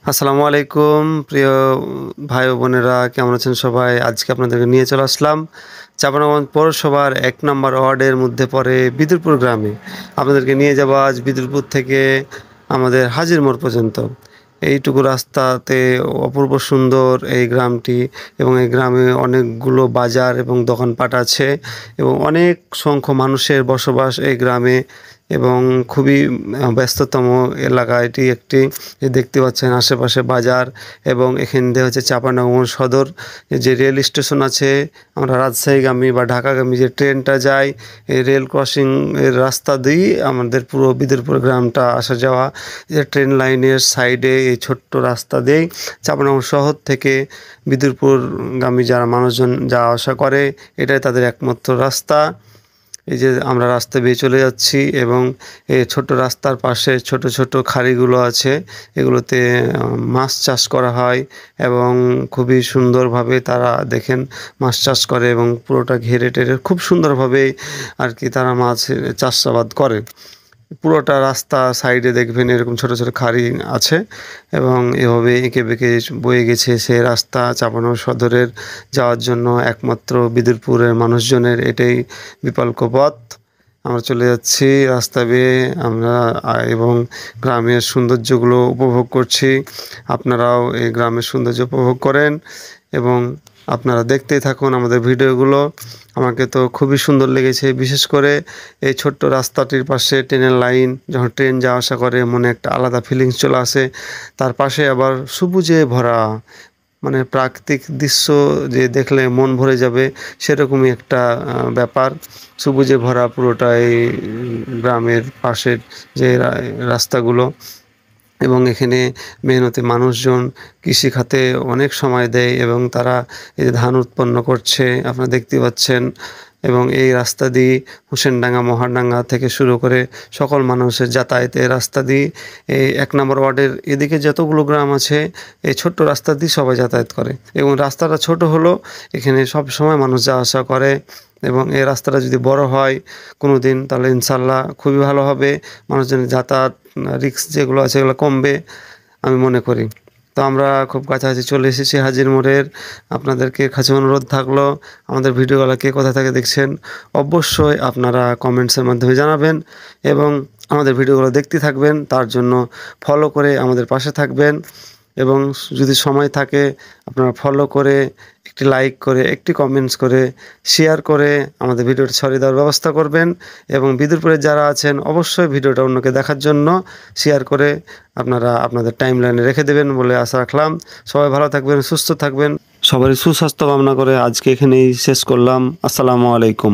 আসসালামু আলাইকুম প্রিয় ভাই ও বোনেরা, কেমন আছেন সবাই? আজকে আপনাদেরকে নিয়ে চলে আসলাম চাঁপাইনবাবগঞ্জ পৌরসভার ১ নম্বর ওয়ার্ডের মধ্যে পড়ে বিদুরপুর গ্রামে। আপনাদেরকে নিয়ে যাব আজ বিদুরপুর থেকে আমাদের হাজির মোড় পর্যন্ত। এইটুকু রাস্তাতে অপূর্ব সুন্দর এই গ্রামটি, এবং এই গ্রামে অনেকগুলো বাজার এবং দোকানপাট আছে এবং অনেক সংখ্যক মানুষের বসবাস এই গ্রামে, এবং খুবই ব্যস্ততম এলাকা এটি একটি। দেখতে পাচ্ছেন আশেপাশে বাজার, এবং এখান দিয়ে হচ্ছে চাঁপাইনবাবগঞ্জ সদর যে রেল স্টেশন আছে, আমরা রাজশাহীগামী বা ঢাকাগামী যে ট্রেনটা যায়, এই রেল ক্রসিং এর রাস্তা দিয়েই আমাদের পুরো বিদুরপুর গ্রামটা আসা যাওয়া। যে ট্রেন লাইনের সাইডে এই ছোট্ট রাস্তা দিয়েই চাঁপাইনবাবগঞ্জ শহর থেকে বিদুরপুরগামী যারা মানুষজন যাওয়া আসা করে, এটাই তাদের একমাত্র রাস্তা। এই যে আমরা রাস্তা বেয়ে চলে যাচ্ছি, এবং এই ছোট রাস্তার পাশে ছোট ছোট খাড়িগুলো আছে, এগুলোতে মাছ চাষ করা হয়, এবং খুবই সুন্দরভাবে তারা দেখেন মাছ চাষ করে, এবং পুরোটা ঘেরে টেরে খুব সুন্দরভাবে আর কি তারা মাছ চাষাবাদ করে। পুরোটা রাস্তা সাইডে দেখবেন এরকম ছোট ছোট খাড়ি আছে, এবং এভাবে এঁকে বেঁকে বয়ে গেছে সে রাস্তা চাঁপাইনবাবগঞ্জ সদরের যাওয়ার জন্য। একমাত্র বিদুরপুরের মানুষজনের এটাই বিকল্প পথ। আমরা চলে যাচ্ছি রাস্তা বেয়ে আমরা, এবং গ্রামের সৌন্দর্যগুলো উপভোগ করছি। আপনারাও এই গ্রামের সৌন্দর্য উপভোগ করেন, এবং আপনারা দেখতেই থাকুন আমাদের ভিডিওগুলো। আমাকে তো খুবই সুন্দর লেগেছে, বিশেষ করে এই ছোট্ট রাস্তাটির পাশে ট্রেনের লাইন, যখন ট্রেন যাওয়া আসা করে মনে একটা আলাদা ফিলিংস চলে আসে। তার পাশে আবার সবুজে ভরা, মানে প্রাকৃতিক দৃশ্য যে দেখলে মন ভরে যাবে সেরকমই একটা ব্যাপার। সবুজে ভরা পুরোটা এই গ্রামের পাশের যে রাস্তাগুলো, এবং এখানে মেহনতি মানুষজন কৃষি খাতে অনেক সময় দেয়, এবং তারা এই যে ধান উৎপন্ন করছে আপনারা দেখতে পাচ্ছেন। এবং এই রাস্তা দিয়ে হোসেনডাঙ্গা, মহাডাঙ্গা থেকে শুরু করে সকল মানুষের যাতায়াতের রাস্তা দিয়ে এই ১ নম্বর ওয়ার্ডের এদিকে যতগুলো গ্রাম আছে এই ছোট্ট রাস্তা দিয়ে সবাই যাতায়াত করে, এবং রাস্তাটা ছোট হলো এখানে সব সময় মানুষ যাওয়া আসা করে। এবং এই রাস্তাটা যদি বড় হয় কোনো দিন, তাহলে ইনশাল্লাহ খুবই ভালো হবে। মানুষজনের যাতায়াত রিস্ক যেগুলো আছে এগুলো কমবে আমি মনে করি। তো আমরা খুব কাছাকাছি চলে এসেছি হাজির মোড়ের। আপনাদেরকে কাছে অনুরোধ থাকলো, আমাদের ভিডিওগুলো কে কোথা থেকে দেখছেন অবশ্যই আপনারা কমেন্টসের মাধ্যমে জানাবেন, এবং আমাদের ভিডিওগুলো দেখতে থাকবেন। তার জন্য ফলো করে আমাদের পাশে থাকবেন, এবং যদি সময় থাকে আপনারা ফলো করে, একটি লাইক করে, একটি কমেন্টস করে, শেয়ার করে আমাদের ভিডিওটা ছড়িয়ে দেওয়ার ব্যবস্থা করবেন। এবং বিদুরপুরে যারা আছেন অবশ্যই ভিডিওটা অন্যকে দেখার জন্য শেয়ার করে আপনারা আপনাদের টাইম লাইনে রেখে দেবেন বলে আশা রাখলাম। সবাই ভালো থাকবেন, সুস্থ থাকবেন, সবারই সুস্বাস্থ্য কামনা করে আজকে এখানেই শেষ করলাম। আসসালামু আলাইকুম।